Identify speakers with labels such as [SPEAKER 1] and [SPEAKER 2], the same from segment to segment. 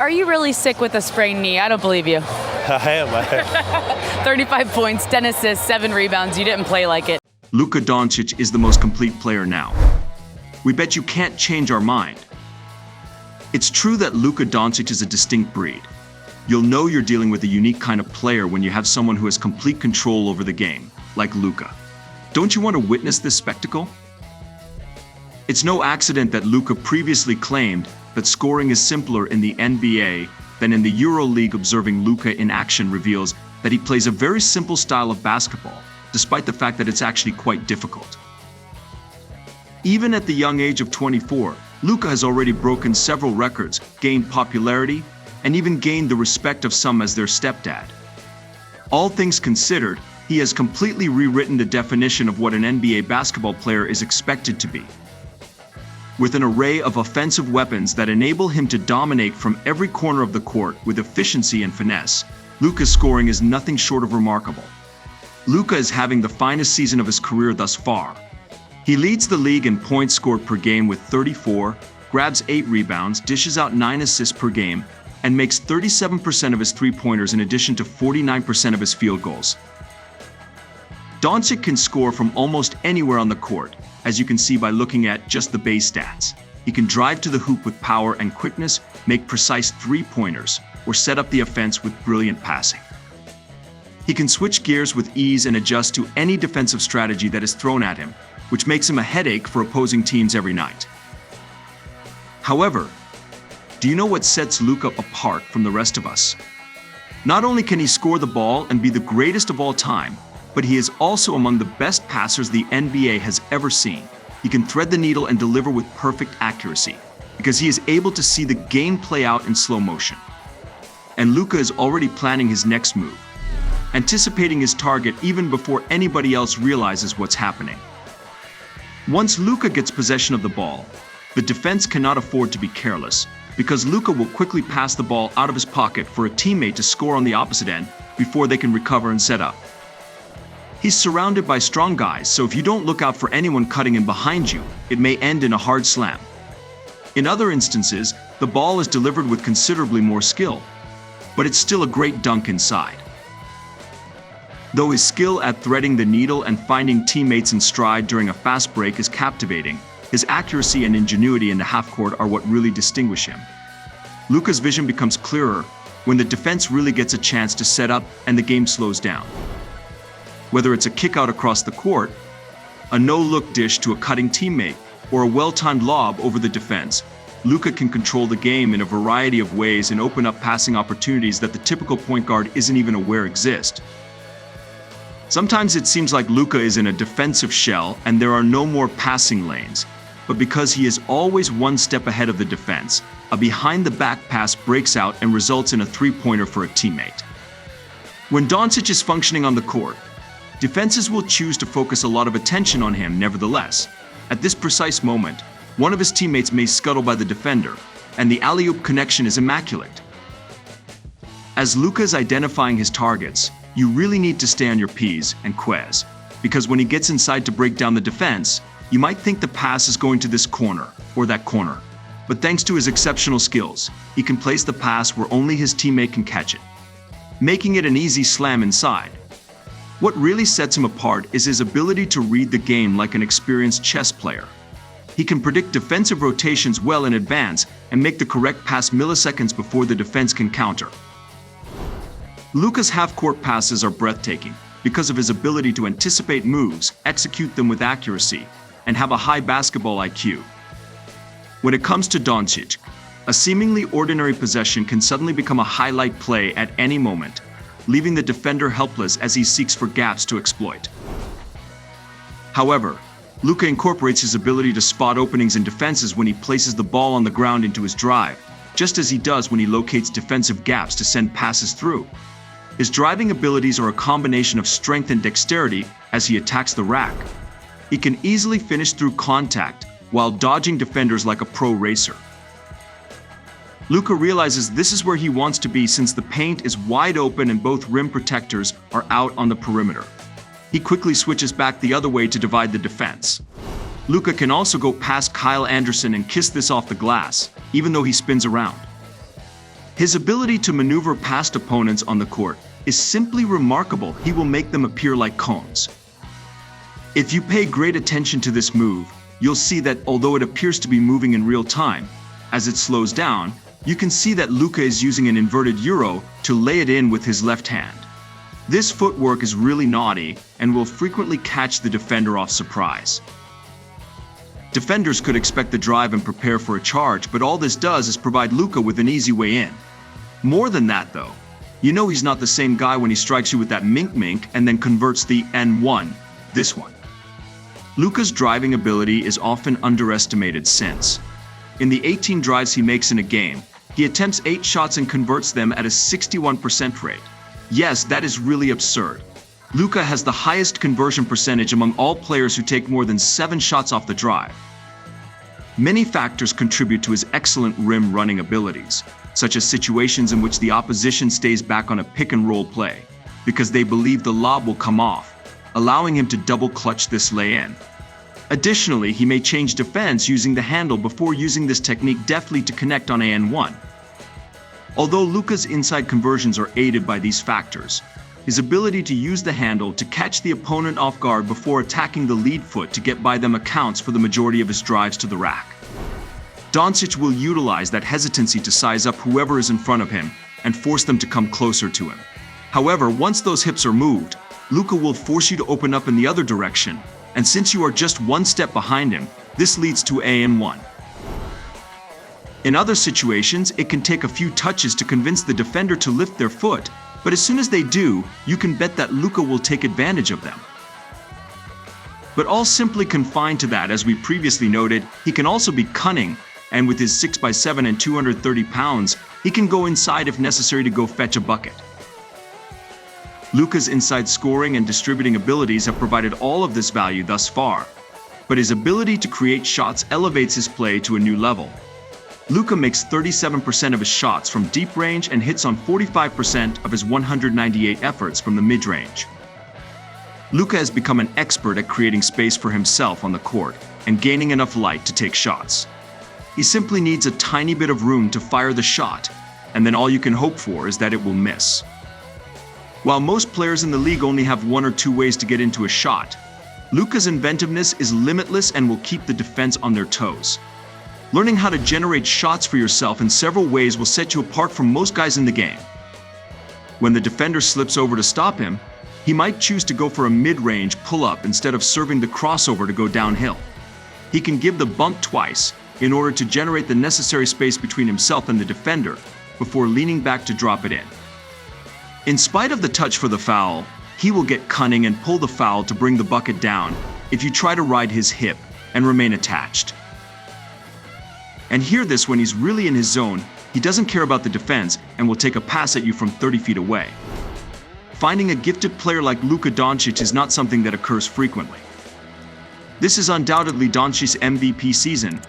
[SPEAKER 1] are you really sick with a sprained knee? I don't believe you.
[SPEAKER 2] I am.
[SPEAKER 1] 35 points, 10 assists, 7 rebounds. You didn't play like it.
[SPEAKER 3] Luka Doncic is the most complete player now. We bet you can't change our mind. It's true that Luka Doncic is a distinct breed. You'll know you're dealing with a unique kind of player when you have someone who has complete control over the game, like Luka. Don't you want to witness this spectacle? It's no accident that Luka previously claimed that scoring is simpler in the NBA than in the EuroLeague. Observing Luka in action reveals that he plays a very simple style of basketball, despite the fact that it's actually quite difficult. Even at the young age of 24, Luka has already broken several records, gained popularity, and even gained the respect of some as their stepdad. All things considered, he has completely rewritten the definition of what an NBA basketball player is expected to be. With an array of offensive weapons that enable him to dominate from every corner of the court with efficiency and finesse, Luka's scoring is nothing short of remarkable. Luka is having the finest season of his career thus far. He leads the league in points scored per game with 34, grabs 8 rebounds, dishes out 9 assists per game, and makes 37% of his three-pointers in addition to 49% of his field goals. Doncic can score from almost anywhere on the court, as you can see by looking at just the base stats. He can drive to the hoop with power and quickness, make precise three-pointers, or set up the offense with brilliant passing. He can switch gears with ease and adjust to any defensive strategy that is thrown at him, which makes him a headache for opposing teams every night. However, do you know what sets Luka apart from the rest of us? Not only can he score the ball and be the greatest of all time, but he is also among the best passers the NBA has ever seen. He can thread the needle and deliver with perfect accuracy, because he is able to see the game play out in slow motion. And Luka is already planning his next move, anticipating his target even before anybody else realizes what's happening. Once Luka gets possession of the ball, the defense cannot afford to be careless, because Luka will quickly pass the ball out of his pocket for a teammate to score on the opposite end before they can recover and set up. He's surrounded by strong guys, so if you don't look out for anyone cutting in behind you, it may end in a hard slam. In other instances, the ball is delivered with considerably more skill, but it's still a great dunk inside. Though his skill at threading the needle and finding teammates in stride during a fast break is captivating, his accuracy and ingenuity in the half-court are what really distinguish him. Luka's vision becomes clearer when the defense really gets a chance to set up and the game slows down. Whether it's a kick out across the court, a no-look dish to a cutting teammate, or a well-timed lob over the defense, Luka can control the game in a variety of ways and open up passing opportunities that the typical point guard isn't even aware exist. Sometimes it seems like Luka is in a defensive shell and there are no more passing lanes, but because he is always one step ahead of the defense, a behind-the-back pass breaks out and results in a three-pointer for a teammate. When Doncic is functioning on the court, defenses will choose to focus a lot of attention on him. Nevertheless, at this precise moment, one of his teammates may scuttle by the defender, and the alley-oop connection is immaculate. As Luka is identifying his targets, you really need to stay on your P's and Q's, because when he gets inside to break down the defense, you might think the pass is going to this corner or that corner. But thanks to his exceptional skills, he can place the pass where only his teammate can catch it, making it an easy slam inside. What really sets him apart is his ability to read the game like an experienced chess player. He can predict defensive rotations well in advance and make the correct pass milliseconds before the defense can counter. Luka's half-court passes are breathtaking because of his ability to anticipate moves, execute them with accuracy, and have a high basketball IQ. When it comes to Doncic, a seemingly ordinary possession can suddenly become a highlight play at any moment, leaving the defender helpless as he seeks for gaps to exploit. However, Luka incorporates his ability to spot openings in defenses when he places the ball on the ground into his drive, just as he does when he locates defensive gaps to send passes through. His driving abilities are a combination of strength and dexterity as he attacks the rack. He can easily finish through contact while dodging defenders like a pro racer. Luka realizes this is where he wants to be since the paint is wide open and both rim protectors are out on the perimeter. He quickly switches back the other way to divide the defense. Luka can also go past Kyle Anderson and kiss this off the glass, even though he spins around. His ability to maneuver past opponents on the court is simply remarkable. He will make them appear like cones. If you pay great attention to this move, you'll see that although it appears to be moving in real time, as it slows down, you can see that Luka is using an inverted Euro to lay it in with his left hand. This footwork is really naughty and will frequently catch the defender off surprise. Defenders could expect the drive and prepare for a charge, but all this does is provide Luka with an easy way in. More than that though, you know he's not the same guy when he strikes you with that mink and then converts the N1, this one. Luka's driving ability is often underestimated since, in the 18 drives he makes in a game, he attempts 8 shots and converts them at a 61% rate. Yes, that is really absurd. Luka has the highest conversion percentage among all players who take more than 7 shots off the drive. Many factors contribute to his excellent rim running abilities, such as situations in which the opposition stays back on a pick-and-roll play, because they believe the lob will come off, allowing him to double-clutch this lay-in. Additionally, he may change defense using the handle before using this technique deftly to connect on AN1. Although Luka's inside conversions are aided by these factors, his ability to use the handle to catch the opponent off guard before attacking the lead foot to get by them accounts for the majority of his drives to the rack. Doncic will utilize that hesitancy to size up whoever is in front of him and force them to come closer to him. However, once those hips are moved, Luka will force you to open up in the other direction, and since you are just one step behind him, this leads to AN1. In other situations, it can take a few touches to convince the defender to lift their foot, but as soon as they do, you can bet that Luka will take advantage of them. But all simply confined to that, as we previously noted, he can also be cunning, and with his 6'7" and 230 pounds, he can go inside if necessary to go fetch a bucket. Luka's inside scoring and distributing abilities have provided all of this value thus far, but his ability to create shots elevates his play to a new level. Luka makes 37% of his shots from deep range and hits on 45% of his 198 efforts from the mid-range. Luka has become an expert at creating space for himself on the court and gaining enough light to take shots. He simply needs a tiny bit of room to fire the shot, and then all you can hope for is that it will miss. While most players in the league only have 1 or 2 ways to get into a shot, Luka's inventiveness is limitless and will keep the defense on their toes. Learning how to generate shots for yourself in several ways will set you apart from most guys in the game. When the defender slips over to stop him, he might choose to go for a mid-range pull-up instead of serving the crossover to go downhill. He can give the bump twice in order to generate the necessary space between himself and the defender before leaning back to drop it in. In spite of the touch for the foul, he will get cunning and pull the foul to bring the bucket down if you try to ride his hip and remain attached. And hear this, when he's really in his zone, he doesn't care about the defense and will take a pass at you from 30 feet away. Finding a gifted player like Luka Doncic is not something that occurs frequently. This is undoubtedly Doncic's MVP season,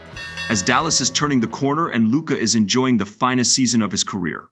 [SPEAKER 3] as Dallas is turning the corner and Luka is enjoying the finest season of his career.